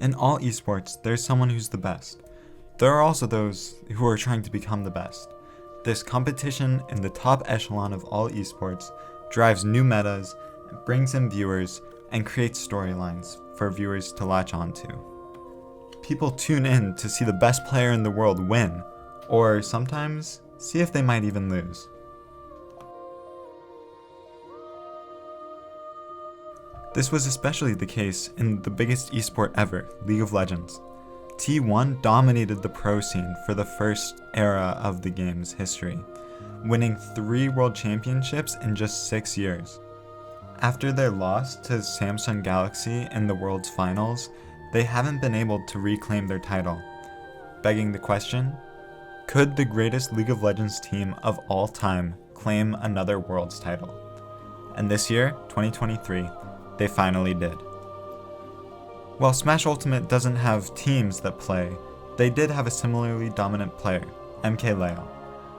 In all esports, there's someone who's the best. There are also those who are trying to become the best. This competition in the top echelon of all esports drives new metas, brings in viewers, and creates storylines for viewers to latch onto. People tune in to see the best player in the world win, or sometimes see if they might even lose. This was especially the case in the biggest esport ever, League of Legends. T1 dominated the pro scene for the first era of the game's history, winning 3 world championships in just 6 years. After their loss to Samsung Galaxy in the World's Finals, they haven't been able to reclaim their title. Begging the question, could the greatest League of Legends team of all time claim another Worlds title? And this year, 2023, they finally did. While Smash Ultimate doesn't have teams that play, they did have a similarly dominant player, MKLeo.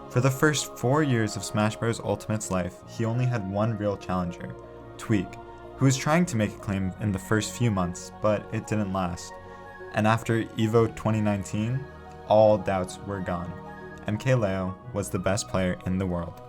For the first 4 years of Smash Bros. Ultimate's life, he only had one real challenger, Tweak, who was trying to make a claim in the first few months, but it didn't last. And after EVO 2019, all doubts were gone. MKLeo was the best player in the world.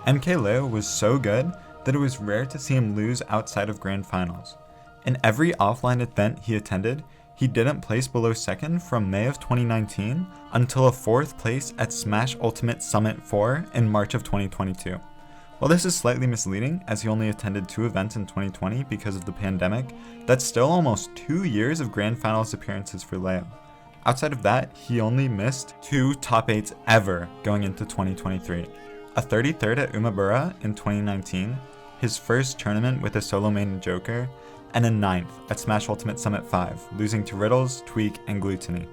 MKLeo was so good that it was rare to see him lose outside of Grand Finals. In every offline event he attended, he didn't place below second from May of 2019 until a 4th place at Smash Ultimate Summit 4 in March of 2022. While this is slightly misleading, as he only attended 2 events in 2020 because of the pandemic, that's still almost 2 years of Grand Finals appearances for Leo. Outside of that, he only missed 2 top 8s ever going into 2023. A 33rd at Umabura in 2019, his first tournament with a solo main Joker, and a 9th at Smash Ultimate Summit 5, losing to Riddles, Tweak, and Gluttony.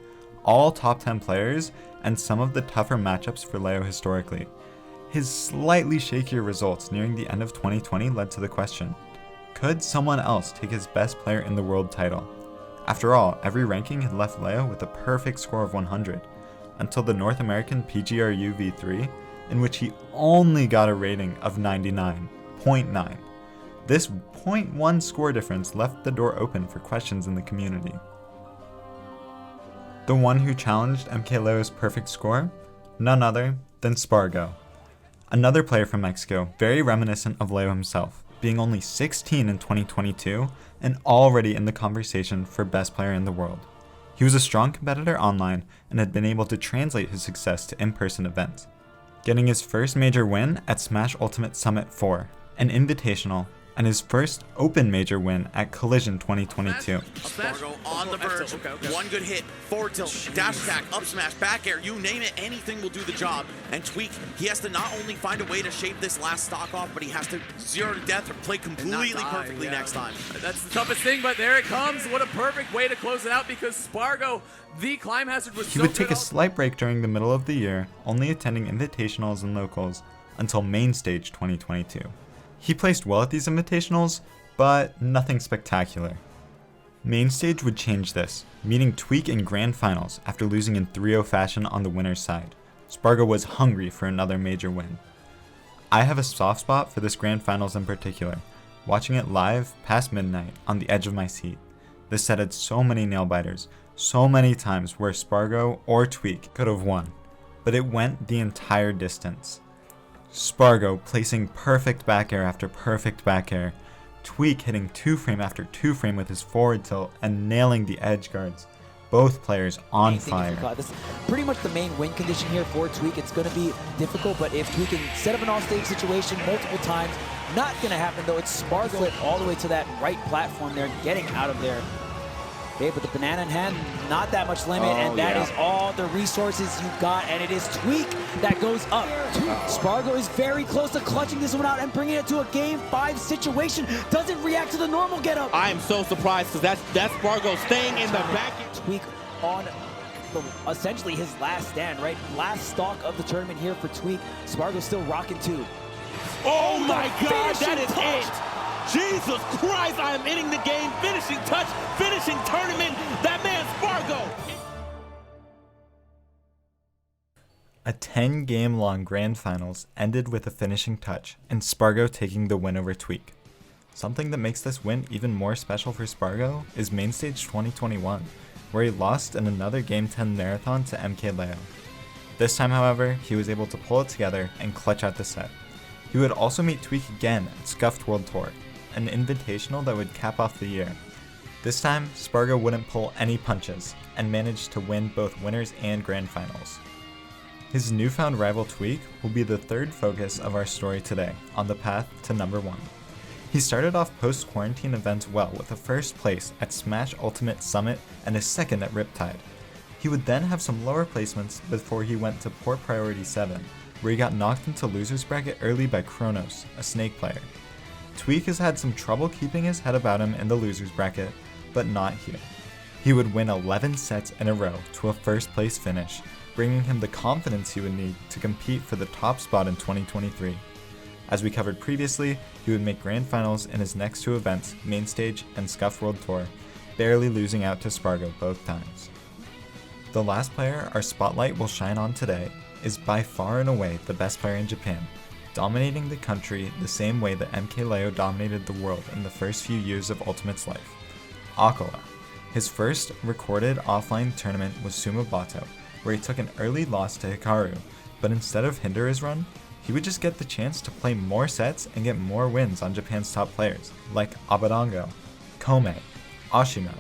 All top 10 players, and some of the tougher matchups for Leo historically. His slightly shakier results nearing the end of 2020 led to the question, could someone else take his best player in the world title? After all, every ranking had left Leo with a perfect score of 100, until the North American PGRU V3, in which he only got a rating of 99.9. This 0.1 score difference left the door open for questions in the community. The one who challenged MKLeo's perfect score? None other than Spargo. Another player from Mexico, very reminiscent of Leo himself, being only 16 in 2022 and already in the conversation for best player in the world. He was a strong competitor online and had been able to translate his success to in-person events, getting his first major win at Smash Ultimate Summit 4, an invitational, and his first open major win at Collision 2022. Spargo on the verge, one good hit, forward tilt, dash attack, up smash, back air, you name it, anything will do the job. And Tweak, he has to not only find a way to shape this last stock off, but he has to 0 to death or play completely perfectly next time. That's the toughest thing, but there it comes. What a perfect way to close it out, because Spargo, the climb hazard was He would take a slight break during the middle of the year, only attending invitationals and locals until Main Stage 2022. He placed well at these invitationals, but nothing spectacular. Main Stage would change this, meeting Tweak in Grand Finals after losing in 3-0 fashion on the winner's side. Spargo was hungry for another major win. I have a soft spot for this Grand Finals in particular, watching it live past midnight on the edge of my seat. This set had so many nail-biters, so many times where Spargo or Tweak could have won, but it went the entire distance. Spargo placing perfect back air after perfect back air, Tweak hitting 2-frame after 2-frame with his forward tilt and nailing the edge guards. Both players on fire. This is pretty much the main win condition here for Tweak. It's going to be difficult, but if Tweak can set up an all-stage situation multiple times, not going to happen though. It's Spargo all the way to that right platform there, getting out of there. Okay, but the banana in hand, not that much limit, and that is all the resources you got, and it is Tweak that goes up. Spargo is very close to clutching this one out and bringing it to a Game 5 situation. Doesn't react to the normal getup. I am so surprised, because that's Spargo staying in the back. Tweak on essentially his last stand, right? Last stock of the tournament here for Tweak. Spargo's still rocking too. Oh my God, that is it! Jesus Christ, I am ending the game, finishing touch, finishing tournament, that man Spargo. A 10-game-long grand finals ended with a finishing touch, and Spargo taking the win over Tweak. Something that makes this win even more special for Spargo is Mainstage 2021, where he lost in another Game 10 marathon to MKLeo. This time, however, he was able to pull it together and clutch out the set. He would also meet Tweak again at Scuffed World Tour, an invitational that would cap off the year. This time, Spargo wouldn't pull any punches, and managed to win both winners and grand finals. His newfound rival Tweak will be the third focus of our story today, on the path to number 1. He started off post-quarantine events well with a first place at Smash Ultimate Summit and a second at Riptide. He would then have some lower placements before he went to Port Priority 7, where he got knocked into loser's bracket early by Kronos, a Snake player. Tweak has had some trouble keeping his head about him in the loser's bracket, but not here. He would win 11 sets in a row to a first place finish, bringing him the confidence he would need to compete for the top spot in 2023. As we covered previously, he would make grand finals in his next 2 events, Mainstage and Scuff World Tour, barely losing out to Spargo both times. The last player our spotlight will shine on today is by far and away the best player in Japan, dominating the country the same way that MKLeo dominated the world in the first few years of Ultimate's life. Akala. His first recorded offline tournament was Sumabato, where he took an early loss to Hikaru, but instead of hinder his run, he would just get the chance to play more sets and get more wins on Japan's top players, like Abadango, Kome, Ashimo,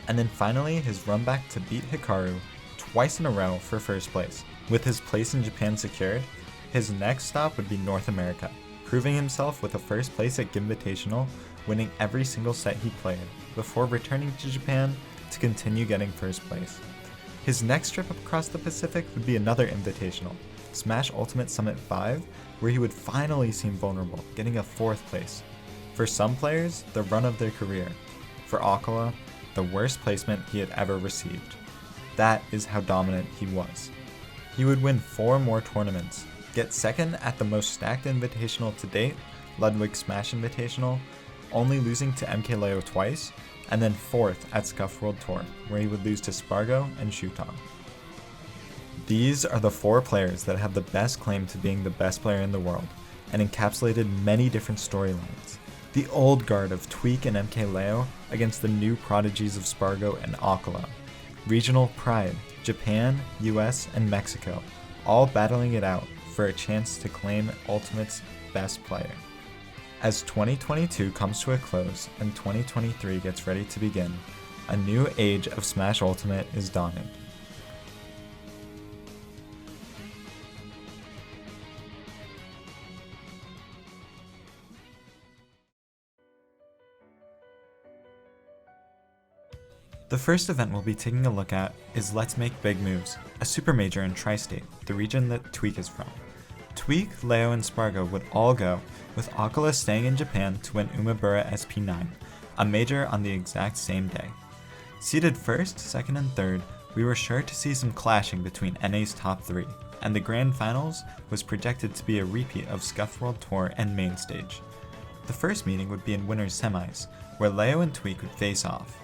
and then finally his run back to beat Hikaru twice in a row for first place. With his place in Japan secured, his next stop would be North America, proving himself with a first place at Invitational, winning every single set he played, before returning to Japan to continue getting first place. His next trip across the Pacific would be another invitational, Smash Ultimate Summit 5, where he would finally seem vulnerable, getting a 4th place. For some players, the run of their career. For Akala, the worst placement he had ever received. That is how dominant he was. He would win 4 more tournaments, get second at the most stacked invitational to date, Ludwig Smash Invitational, only losing to MKLeo twice, and then 4th at Scuff World Tour, where he would lose to Spargo and Shuton. These are the 4 players that have the best claim to being the best player in the world, and encapsulated many different storylines. The old guard of Tweak and MKLeo against the new prodigies of Spargo and Akala. Regional pride, Japan, US, and Mexico, all battling it out for a chance to claim Ultimate's best player. As 2022 comes to a close and 2023 gets ready to begin, a new age of Smash Ultimate is dawning. The first event we'll be taking a look at is Let's Make Big Moves, a super major in Tri-State, the region that Tweak is from. Tweak, Leo, and Spargo would all go, with Akala staying in Japan to win Umebura SP9, a major on the exact same day. Seated first, second, and third, we were sure to see some clashing between NA's top 3, and the grand finals was projected to be a repeat of Scuff World Tour and Main Stage. The first meeting would be in winners semis, where Leo and Tweak would face off.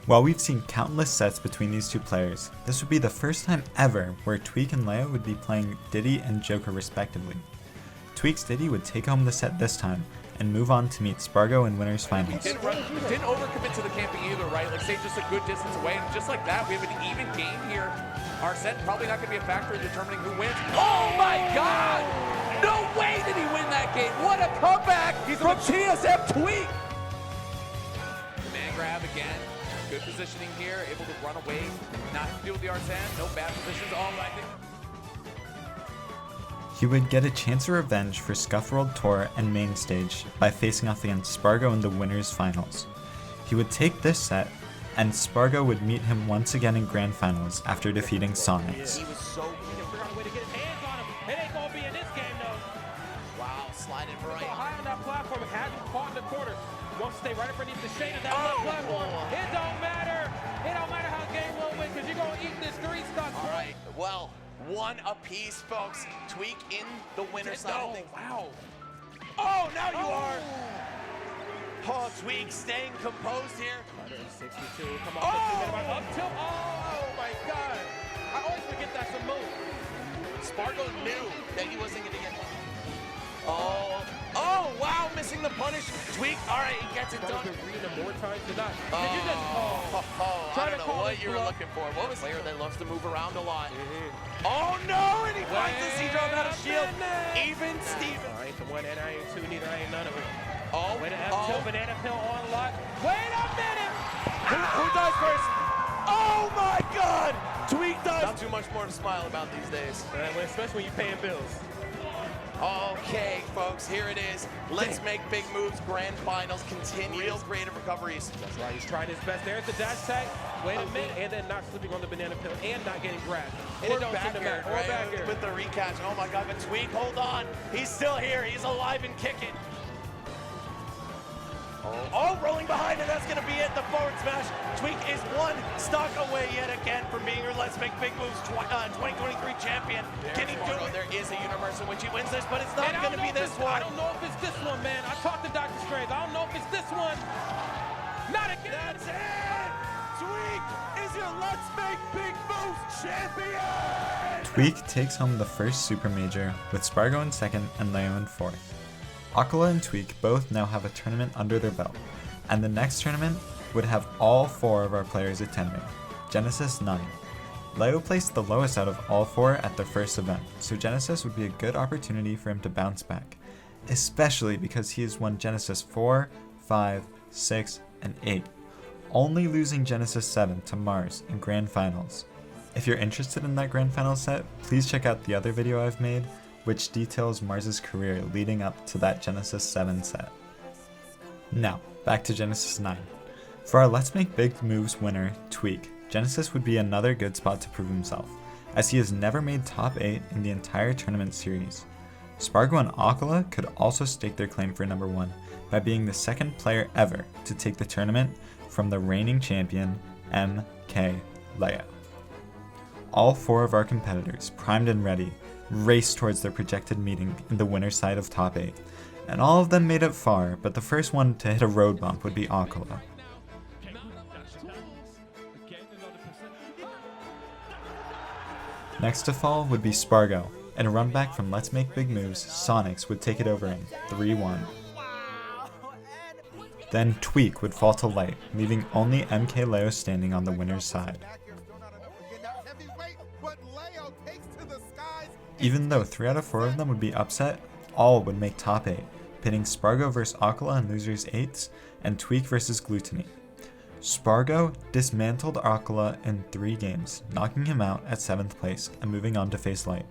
While we've seen countless sets between these 2 players, this would be the first time ever where Tweak and Leo would be playing Diddy and Joker respectively. Tweak's Diddy would take home the set this time, and move on to meet Spargo in winners finals. Didn't overcommit to the camping either, right? Like, stay just a good distance away, and just like that, we have an even game here. Our set probably not going to be a factor in determining who wins. Oh my God! No way did he win that game! What a comeback from TSM Tweak! Man grab again. Good positioning here, able to run away, not deal with the Arsene, no bad positions, all I think. He would get a chance of revenge for Scuff World Tour and Main Stage by facing off against Spargo in the winners finals. He would take this set, and Spargo would meet him once again in grand finals after defeating Sonics. He was so figure out a way to get his hands on him. It ain't gonna be in this game though. Wow, sliding right. So high on that platform, hasn't caught in the corner. Wants to stay right underneath the shade of that left platform. It don't matter. It don't matter how game will win, because you're going to eat this 3 stocks. All right, well, 1 apiece, folks. Tweak in the winner's side of things. Wow. Oh, now you are. Oh, Tweak staying composed here. 162. Come on. Up tilt. Oh, my God. I always forget that's a move. Spargo knew that he wasn't going to get... Oh, wow, missing the punish. Tweak, all right, he gets it done. Arena more times than not. I don't know what you were looking for. What was player that loves to move around a lot? Oh, no, and he finds the C-drop out of shield. Even Steven. I ain't the one and I ain't two, neither I ain't none of it. Oh, Wait a F2, banana pill on lock. Wait a minute! Who dies first? Oh, my God! Tweak dies. Not too much more to smile about these days. Especially when you're paying bills. Okay, folks, here it is. Let's make big moves. Grand finals continue. Real creative recoveries. That's right, he's trying his best. There's the dash tag. Wait a minute, and then not slipping on the banana pill and not getting grabbed. And Or it don't back seem to air, matter. Or back air. with the recatch. Oh my God, but Tweak, hold on. He's still here. He's alive and kicking. Oh, rolling behind, and that's going to be it. The forward smash. Tweak is one stock away yet again from being your Let's Make Big Moves 2023 champion. Can he do it? There is a universe in which he wins this, but it's not going to be this one. I don't know if it's this one, man. I talked to Dr. Strange. I don't know if it's this one. Not again. That's it. Tweak is your Let's Make Big Moves champion. Tweak takes home the first Super Major, with Spargo in second and Leo in fourth. Aquila and Tweak both now have a tournament under their belt, and the next tournament would have all 4 of our players attending, Genesis 9. Leo placed the lowest out of all 4 at their first event, so Genesis would be a good opportunity for him to bounce back, especially because he has won Genesis 4, 5, 6, and 8, only losing Genesis 7 to Mars in Grand Finals. If you're interested in that Grand Final set, please check out the other video I've made, which details Mars' career leading up to that Genesis 7 set. Now, back to Genesis 9. For our Let's Make Big Moves winner, Tweak, Genesis would be another good spot to prove himself, as he has never made top 8 in the entire tournament series. Spargo and Aquila could also stake their claim for number 1 by being the second player ever to take the tournament from the reigning champion, MK Leo. All 4 of our competitors, primed and ready, raced towards their projected meeting in the winner's side of top 8, and all of them made it far, but the first one to hit a road bump would be Aquila. Next to fall would be Spargo. In a run back from Let's Make Big Moves, Sonics would take it over in 3-1. Then Tweak would fall to light, leaving only MK Leo standing on the winner's side. Even though 3 out of 4 of them would be upset, all would make top 8, pitting Spargo vs Aquila in losers 8s, and Tweak vs Gluttony. Spargo dismantled Aquila in 3 games, knocking him out at 7th place and moving on to face Light.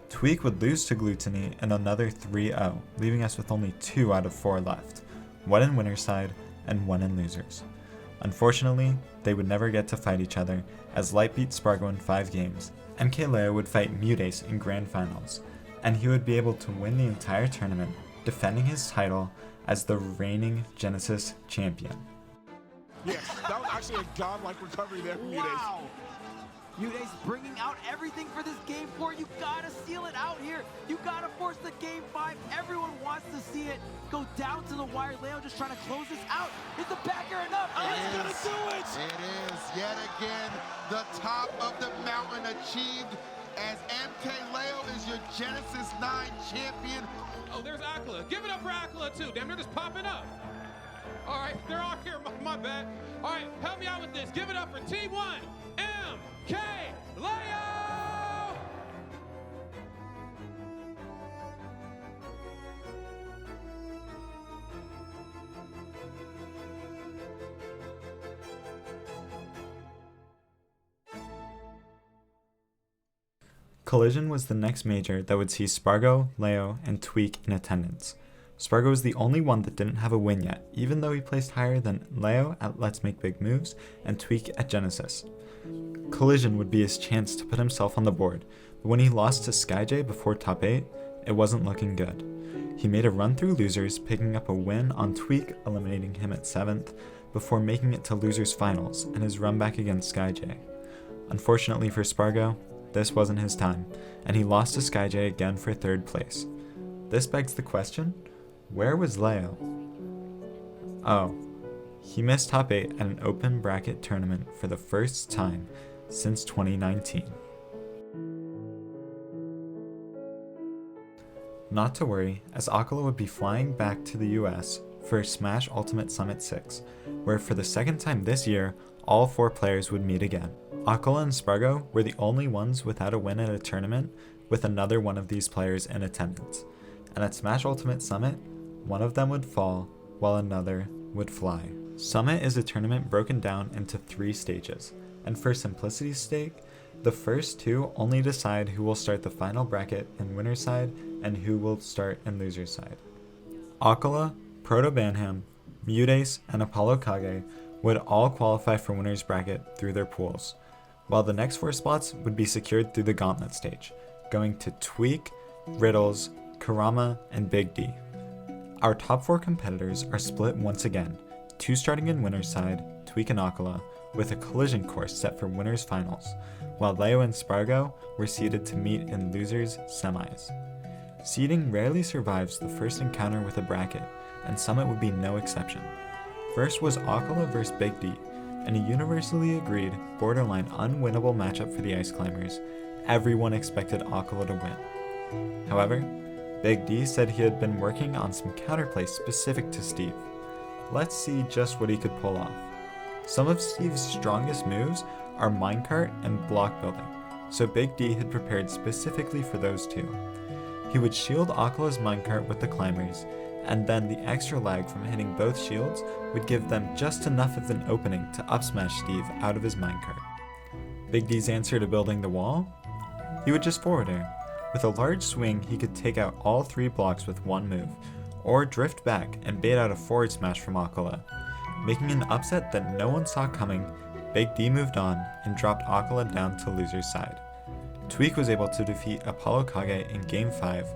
Tweak would lose to Gluttony in another 3-0, leaving us with only 2 out of 4 left, 1 in winner's side and 1 in losers. Unfortunately, they would never get to fight each other, as Light beat Spargo in 5 games. MK Leo would fight Mutace in Grand Finals, and he would be able to win the entire tournament, defending his title as the reigning Genesis champion. Yes, that was actually a godlike recovery there from Mutace. Wow! Mutace bringing out everything for this game 4. You gotta seal it out here. You gotta force the game 5. Everyone wants to see it go down to the wire. Leo just trying to close this out. Is the back air enough? It's gonna do it! It is yet again the top of the mountain achieved as MK Leo is your Genesis 9 champion. Oh, there's Aquila. Give it up for Aquila too. Damn, they're just popping up. All right, they're all here. My bad. All right, help me out with this. Give it up for Team 1, MK Leo! Collision was the next major that would see Spargo, Leo, and Tweak in attendance. Spargo was the only one that didn't have a win yet, even though he placed higher than Leo at Let's Make Big Moves and Tweak at Genesis. Collision would be his chance to put himself on the board, but when he lost to SkyJ before top 8, it wasn't looking good. He made a run through losers, picking up a win on Tweak, eliminating him at 7th, before making it to losers finals and his run back against SkyJ. Unfortunately for Spargo, this wasn't his time, and he lost to SkyJ again for 3rd place. This begs the question, where was Leo? Oh, he missed top 8 at an open bracket tournament for the first time since 2019. Not to worry, as Akala would be flying back to the US for Smash Ultimate Summit 6, where for the second time this year, all 4 players would meet again. Akala and Spargo were the only ones without a win at a tournament with another one of these players in attendance, and at Smash Ultimate Summit, one of them would fall while another would fly. Summit is a tournament broken down into 3 stages, and for simplicity's sake, the first 2 only decide who will start the final bracket in winner's side and who will start in loser's side. Akala, Proto Banham, Mudace, and Apollo Kage would all qualify for winner's bracket through their pools, while the next 4 spots would be secured through the Gauntlet stage, going to Tweak, Riddles, Karama, and Big D. Our top 4 competitors are split once again, 2 starting in winner's side, Tweak and Akala, with a collision course set for winners finals, while Leo and Spargo were seeded to meet in losers semis. Seeding rarely survives the first encounter with a bracket, and Summit would be no exception. First was Akala vs Big D, and a universally agreed, borderline unwinnable matchup for the Ice Climbers. Everyone expected Akala to win. However, Big D said he had been working on some counterplay specific to Steve. Let's see just what he could pull off. Some of Steve's strongest moves are minecart and block building, so Big D had prepared specifically for those 2. He would shield Akala's minecart with the climbers, and then the extra lag from hitting both shields would give them just enough of an opening to upsmash Steve out of his minecart. Big D's answer to building the wall? He would just forward air. With a large swing, he could take out all 3 blocks with 1 move, or drift back and bait out a forward smash from Akala. Making an upset that no one saw coming, Big D moved on and dropped Akala down to loser's side. Tweak was able to defeat Apollo Kage in Game 5.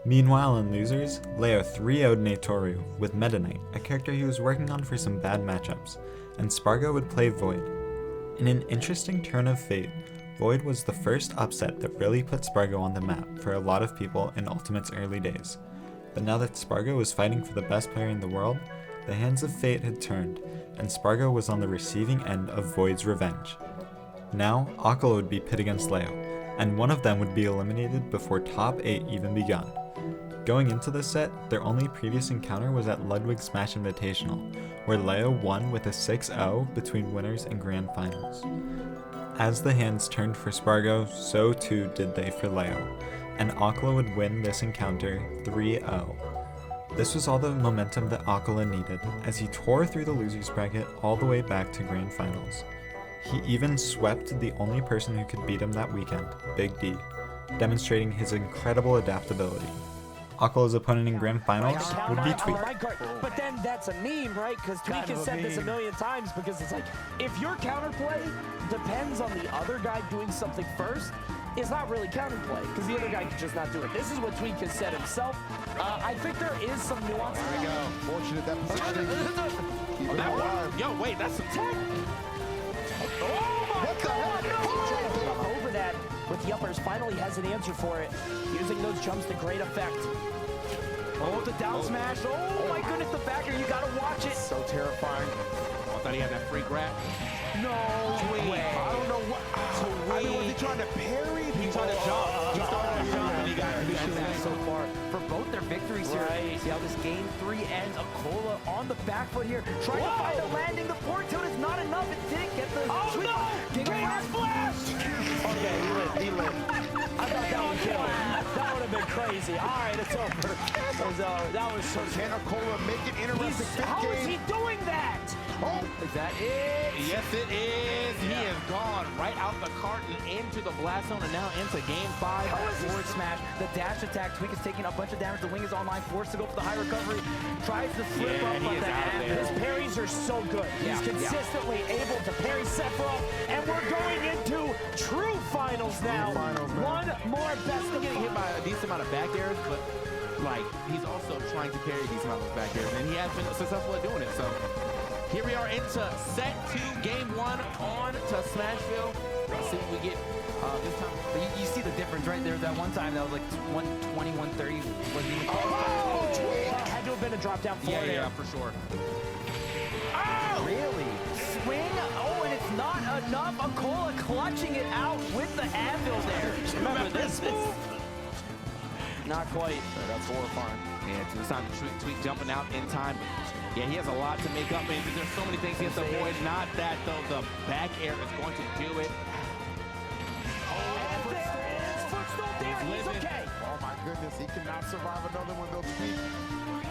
Meanwhile in losers, Leo 3-0'd Natoru with Meta Knight, a character he was working on for some bad matchups, and Spargo would play Void. In an interesting turn of fate, Void was the first upset that really put Spargo on the map for a lot of people in Ultimate's early days. But now that Spargo was fighting for the best player in the world, the hands of fate had turned, and Spargo was on the receiving end of Void's revenge. Now, Akala would be pit against Leo, and one of them would be eliminated before top 8 even begun. Going into the set, their only previous encounter was at Ludwig Smash Invitational, where Leo won with a 6-0 between winners and grand finals. As the hands turned for Spargo, so too did they for Leo, and Akala would win this encounter 3-0. This was all the momentum that Akala needed, as he tore through the losers bracket all the way back to grand finals. He even swept the only person who could beat him that weekend, Big D, demonstrating his incredible adaptability. Akala's opponent in grand finals would be Tweak. But then that's a meme, right? Because Tweak has said this a million times, because it's like, if your counterplay depends on the other guy doing something first, it's not really counterplay, because the other guy can just not do it. This is what Tweak has said himself. I think there is some nuance. There we go. Fortunate that position. Keep it alive. Yo, wait, that's some tech. Oh my God! No! Over that with the uppers, finally has an answer for it. Using those jumps to great effect. Oh, the down smash. Oh my goodness, the backer, you gotta watch it. So terrifying. I thought he had that free grab. No way. I don't know what. I mean, was he trying to parry? He tried to jump. He started to jump and he got That so far for both their victories here. See how this game 3 ends. Akola on the back foot here, trying to find a landing. The forward tilt is not enough. It didn't get the. Oh no! Great splash! Okay, he lived. I thought that would kill him. That would have been crazy. All right, it's over. That was so. Can Akola make it interesting? How is he doing that? Oh, Is that it? Yes, it is. He is gone right out the carton into the blast zone and now into game 5. Forward smash, the dash attack. Tweak is taking a bunch of damage. The wing is online, forced to go for the high recovery. Tries to slip up, he but is the out there. His parries are so good. He's consistently able to parry Sephiroth, and we're going into true finals now. One more best of Getting hit by a decent amount of back airs, but like he's also trying to parry a decent amount of back airs, and he has been successful at doing it. So here we are into set 2, game 1 on to Smashville. Let's see what we get this time. But you see the difference right there. That one time that was like 120, 130. Wasn't even close. That had to have been a drop down forward air. Yeah, for sure. Really? Swing? Oh, and it's not enough. Akola clutching it out with the anvil there. Remember this move? Not quite. That's horrifying. And this time Tweak jumping out in time. Yeah, he has a lot to make up. I mean, there's so many things he has to avoid. Not that, though. The back air is going to do it. And there is footstool there. He's okay. Oh my goodness, he cannot survive another one. Though Tweak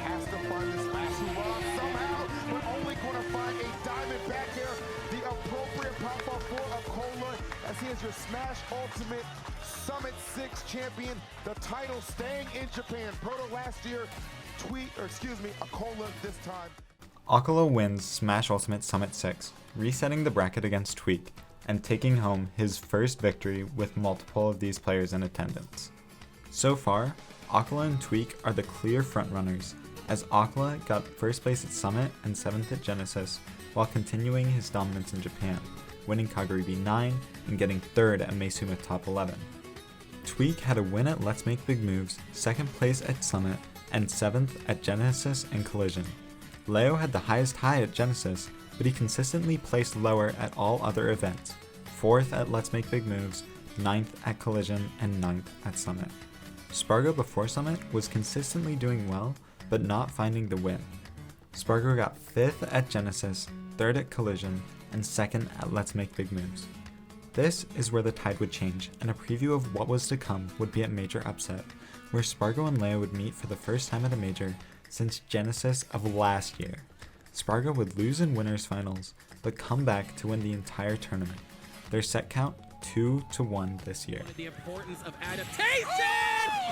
has to find this last hurrah somehow, but only going to find a diamond back air. The appropriate pop-up for Akola, as he is your Smash Ultimate Summit 6 champion. The title staying in Japan. Proto last year, Akola this time. Akola wins Smash Ultimate Summit 6, resetting the bracket against Tweak, and taking home his first victory with multiple of these players in attendance. So far, Akola and Tweak are the clear frontrunners, as Akola got first place at Summit and 7th at Genesis, while continuing his dominance in Japan, winning Kagaribi 9 and getting 3rd at Meisuma Top 11. Tweak had a win at Let's Make Big Moves, 2nd place at Summit, and 7th at Genesis and Collision. Leo had the highest high at Genesis, but he consistently placed lower at all other events, 4th at Let's Make Big Moves, 9th at Collision, and 9th at Summit. Spargo before Summit was consistently doing well, but not finding the win. Spargo got 5th at Genesis, 3rd at Collision, and 2nd at Let's Make Big Moves. This is where the tide would change, and a preview of what was to come would be at Major Upset, where Spargo and Leo would meet for the first time at a Major since Genesis of last year. Spargo would lose in winners finals, but come back to win the entire tournament. Their set count 2-1 this year. The importance of adaptation,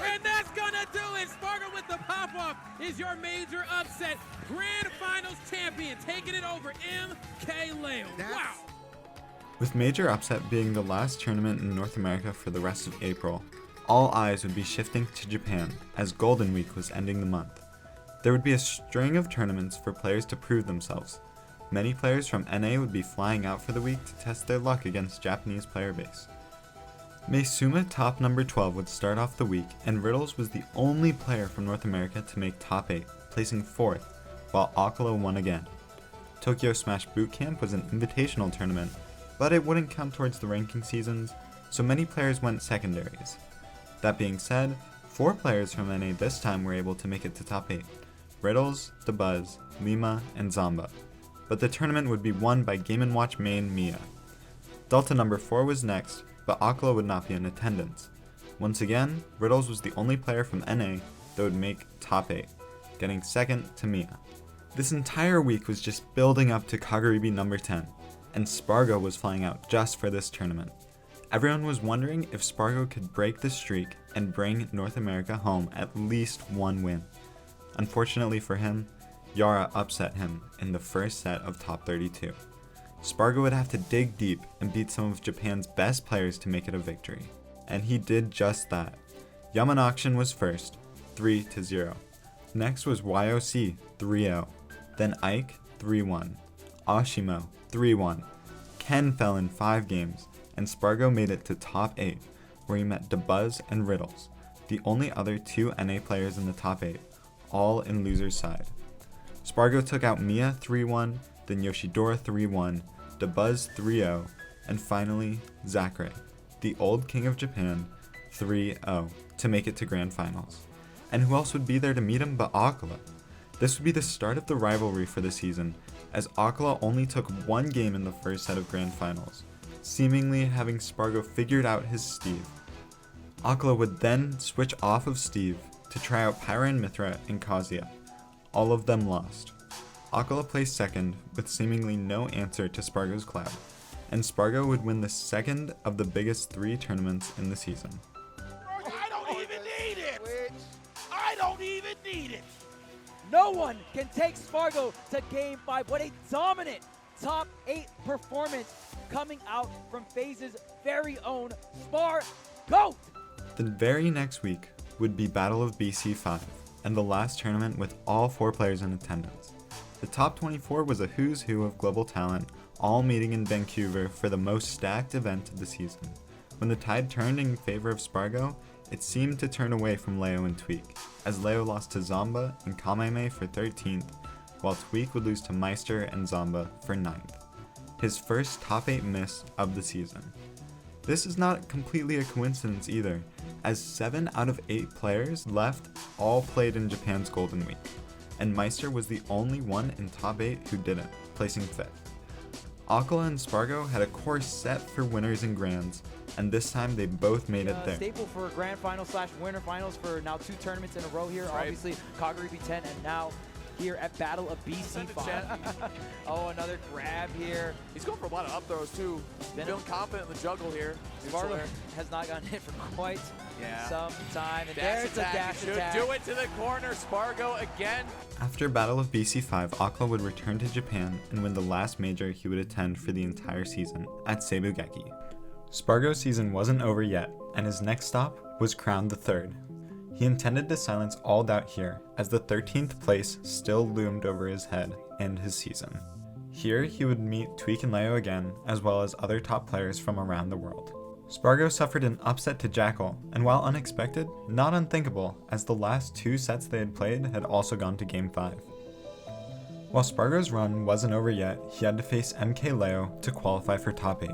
and that's gonna do it. Spargo with the pop-off is your Major Upset Grand Finals champion, taking it over MK Leo. Wow. With Major Upset being the last tournament in North America for the rest of April, all eyes would be shifting to Japan as Golden Week was ending the month. There would be a string of tournaments for players to prove themselves. Many players from NA would be flying out for the week to test their luck against Japanese player base. Meisuma top number 12 would start off the week, and Riddles was the only player from North America to make top 8, placing 4th, while Akola won again. Tokyo Smash Bootcamp was an invitational tournament, but it wouldn't count towards the ranking seasons, so many players went secondaries. That being said, 4 players from NA this time were able to make it to top 8, Riddles, DeBuzz, Lima, and Zamba, but the tournament would be won by Game & Watch main Mia. Delta number 4 was next, but Akola would not be in attendance. Once again, Riddles was the only player from NA that would make top 8, getting 2nd to Mia. This entire week was just building up to Kagaribi number 10, and Spargo was flying out just for this tournament. Everyone was wondering if Spargo could break the streak and bring North America home at least one win. Unfortunately for him, Yara upset him in the first set of top 32. Spargo would have to dig deep and beat some of Japan's best players to make it a victory. And he did just that. Yamanakshin was first, 3-0. Next was YOC, 3-0. Then Ike, 3-1. Ashimo, 3-1. Ken fell in 5 games, and Spargo made it to top 8, where he met DeBuzz and Riddles, the only other 2 NA players in the top 8, all in loser's side. Spargo took out Mia 3-1, then Yoshidora 3-1, DeBuzz 3-0, and finally Zachary, the old king of Japan, 3-0, to make it to Grand Finals. And who else would be there to meet him but Akola? This would be the start of the rivalry for the season, as Akola only took 1 game in the first set of Grand Finals, seemingly having Spargo figured out his Steve. Akola would then switch off of Steve to try out Pyra and Mithra and Kazuya. All of them lost. Akola placed 2nd with seemingly no answer to Spargo's cloud, and Spargo would win the 2nd of the biggest 3 tournaments in the season. I don't even need it! I don't even need it! No one can take Spargo to Game 5. What a dominant top 8 performance coming out from FaZe's very own Spargo! The very next week would be Battle of BC 5, and the last tournament with all 4 players in attendance. The top 24 was a who's who of global talent, all meeting in Vancouver for the most stacked event of the season. When the tide turned in favor of Spargo, it seemed to turn away from Leo and Tweak, as Leo lost to Zamba and Kameme for 13th, while Tweak would lose to Meister and Zamba for 9th. His first top 8 miss of the season. This is not completely a coincidence either, as 7 out of 8 players left all played in Japan's Golden Week, and Meister was the only one in top 8 who didn't, placing 5th. Aquila and Spargo had a course set for winners and grands, and this time they both made it there. Staple for grand finals / winter finals for now 2 tournaments in a row here. Right. Obviously, Kaguribi 10 and now here at Battle of BC5. Oh, another grab here. He's going for a lot of up throws too. Feeling confident in the juggle here. Spargo has not gotten hit for quite some time. And there's a dash attack. Should do it to the corner. Spargo again. After Battle of BC5, Aquila would return to Japan and win the last major he would attend for the entire season at Seibugeki. Spargo's season wasn't over yet, and his next stop was crowned the 3rd. He intended to silence all doubt here, as the 13th place still loomed over his head and his season. Here he would meet Tweak and Leo again, as well as other top players from around the world. Spargo suffered an upset to Jackal, and while unexpected, not unthinkable, as the last 2 sets they had played had also gone to Game 5. While Spargo's run wasn't over yet, he had to face MK Leo to qualify for top 8.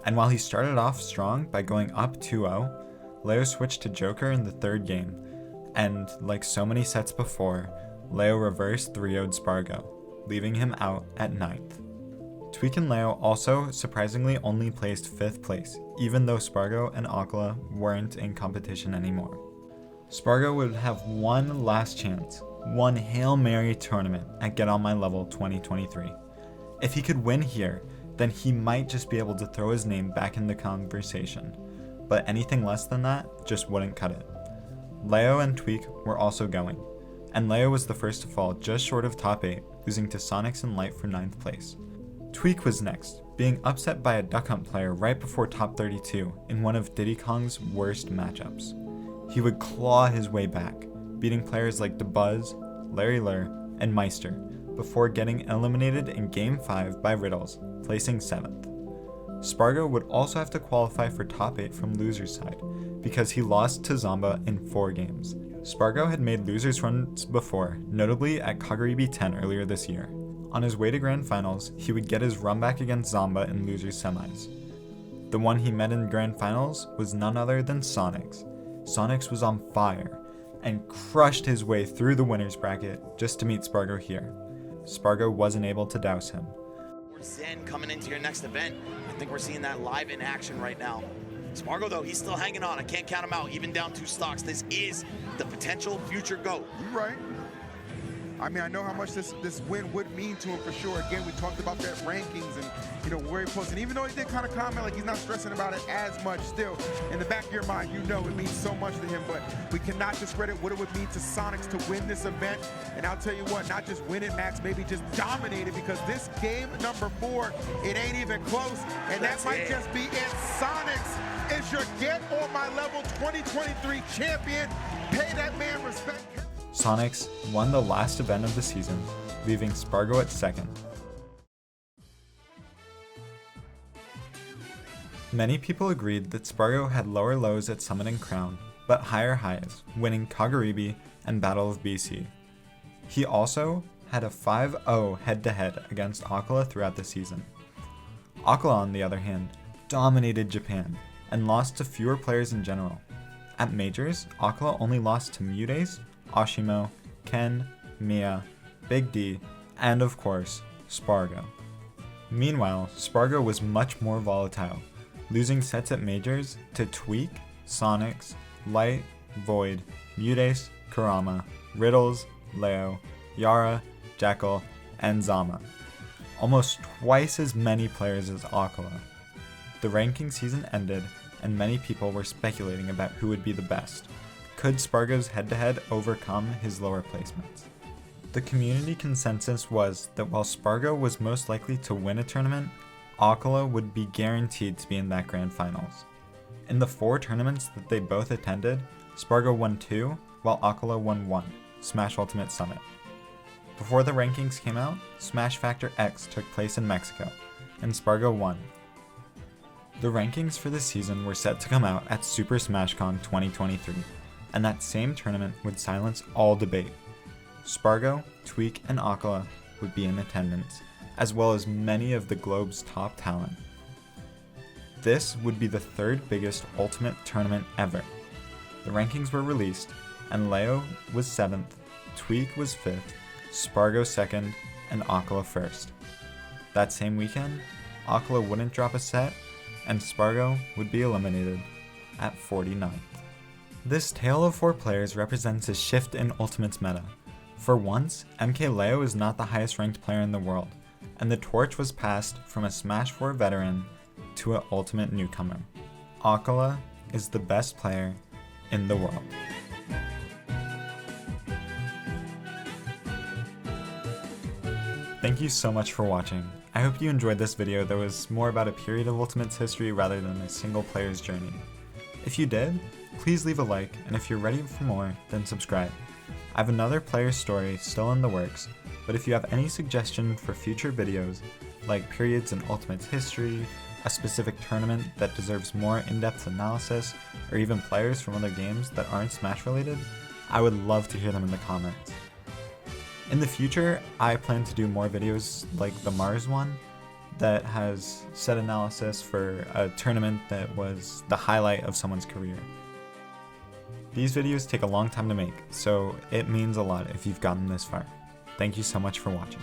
And while he started off strong by going up 2-0, Leo switched to Joker in the 3rd game, and like so many sets before, Leo reverse 3-0'd Spargo, leaving him out at 9th. Tweak and Leo also surprisingly only placed 5th place, even though Spargo and Aquila weren't in competition anymore. Spargo would have one last chance, one Hail Mary tournament at Get On My Level 2023. If he could win here, then he might just be able to throw his name back in the conversation, but anything less than that just wouldn't cut it. Leo and Tweak were also going, and Leo was the first to fall just short of top 8, losing to Sonics and Light for 9th place. Tweak was next, being upset by a Duck Hunt player right before top 32 in one of Diddy Kong's worst matchups. He would claw his way back, beating players like DeBuzz, Larry Lur, and Meister, before getting eliminated in Game 5 by Riddles, placing 7th. Spargo would also have to qualify for top 8 from loser's side, because he lost to Zamba in 4 games. Spargo had made losers runs before, notably at Kaguribi 10 earlier this year. On his way to Grand Finals, he would get his run back against Zamba in losers semis. The one he met in Grand Finals was none other than Sonics. Sonics was on fire, and crushed his way through the winner's bracket just to meet Spargo here. Spargo wasn't able to douse him. Zen coming into your next event. I think we're seeing that live in action right now. Spargo, though, he's still hanging on. I can't count him out, even down 2 stocks. This is the potential future GOAT. You're right. I mean, I know how much this win would mean to him for sure. Again, we talked about that rankings and, you know, where he posted. And even though he did kind of comment like he's not stressing about it as much, still, in the back of your mind, you know it means so much to him. But we cannot discredit what it would mean to Sonics to win this event. And I'll tell you what, not just win it, Max, maybe just dominate it, because this game number 4, it ain't even close. And that might just be it. Sonics is your Get On My Level 2023 champion. Pay that man respect. Sonics won the last event of the season, leaving Spargo at 2nd. Many people agreed that Spargo had lower lows at Summit and Crown, but higher highs, winning Kaguribi and Battle of BC. He also had a 5-0 head-to-head against Aquila throughout the season. Aquila, on the other hand, dominated Japan, and lost to fewer players in general. At Majors, Aquila only lost to Mutes, Ashimo, Ken, Mia, Big D, and of course, Spargo. Meanwhile, Spargo was much more volatile, losing sets at Majors to Tweak, Sonics, Light, Void, Mutes, Kurama, Riddles, Leo, Yara, Jackal, and Zama. Almost twice as many players as Aquila. The ranking season ended, and many people were speculating about who would be the best. Could Spargo's head-to-head overcome his lower placements? The community consensus was that while Spargo was most likely to win a tournament, Aquila would be guaranteed to be in that grand finals. In the 4 tournaments that they both attended, Spargo won 2, while Aquila won 1, Smash Ultimate Summit. Before the rankings came out, Smash Factor X took place in Mexico, and Spargo won. The rankings for this season were set to come out at Super Smash Con 2023, and that same tournament would silence all debate. Spargo, Tweak, and Aquila would be in attendance, as well as many of the globe's top talent. This would be the 3rd biggest Ultimate tournament ever, the rankings were released, and Leo was 7th, Tweak was 5th, Spargo 2nd, and Akala 1st. That same weekend, Akala wouldn't drop a set, and Spargo would be eliminated at 49th. This tale of 4 players represents a shift in Ultimate's meta. For once, MK Leo is not the highest ranked player in the world, and the torch was passed from a Smash 4 veteran to an Ultimate newcomer. Akala is the best player in the world. Thank you so much for watching. I hope you enjoyed this video that was more about a period of Ultimate's history rather than a single player's journey. If you did, please leave a like, and if you're ready for more, then subscribe. I have another player's story still in the works, but if you have any suggestion for future videos, like periods in Ultimate's history, a specific tournament that deserves more in-depth analysis, or even players from other games that aren't Smash related, I would love to hear them in the comments. In the future, I plan to do more videos like the Mars one that has set analysis for a tournament that was the highlight of someone's career. These videos take a long time to make, so it means a lot if you've gotten this far. Thank you so much for watching.